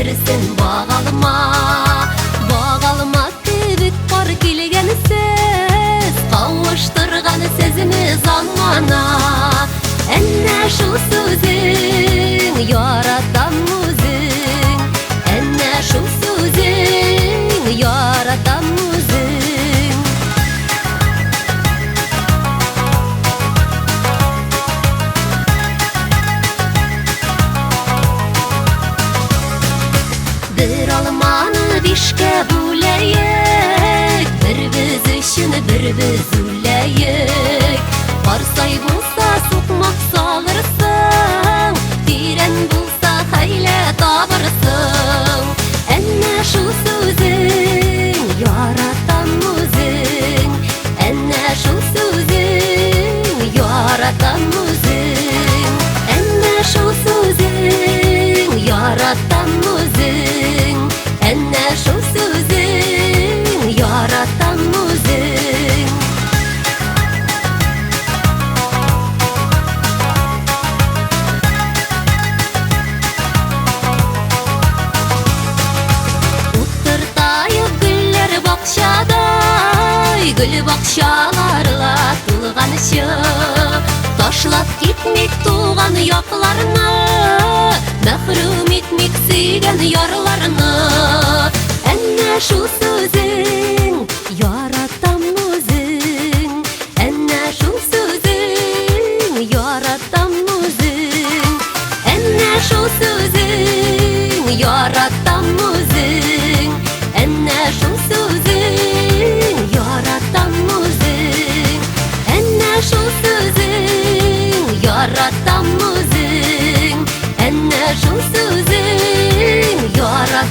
bildirsin bağalıma tebik bar kelgen siz kavuşturgan sezimi zamana enne şu sözün yaratan müzin enne şu sözün yaratan müzin bir almanı bişke buleyik bir biz için bir biz uleyik varsay bulsa sokmak salırsın diren bulsa hayle tabırsın enne şu sözün yaratan müzin enne şu sözün yaratan müzin enne şu sözün yaratan müzin enne şu sözün yaratan müzin Uttırtayı güller bakşaday gül bakşalarla tulgan işi taşlap gitmek tuğan yaklarını mahrum etmek seygen yarlarını enne şu sözün yaratan müzin enne şu sözün yaratan müzin enne şu sözün yaratan müzin enne şu sözün yaratan müzin enne şu sözün yaratan müzin enne şu sözün yaratan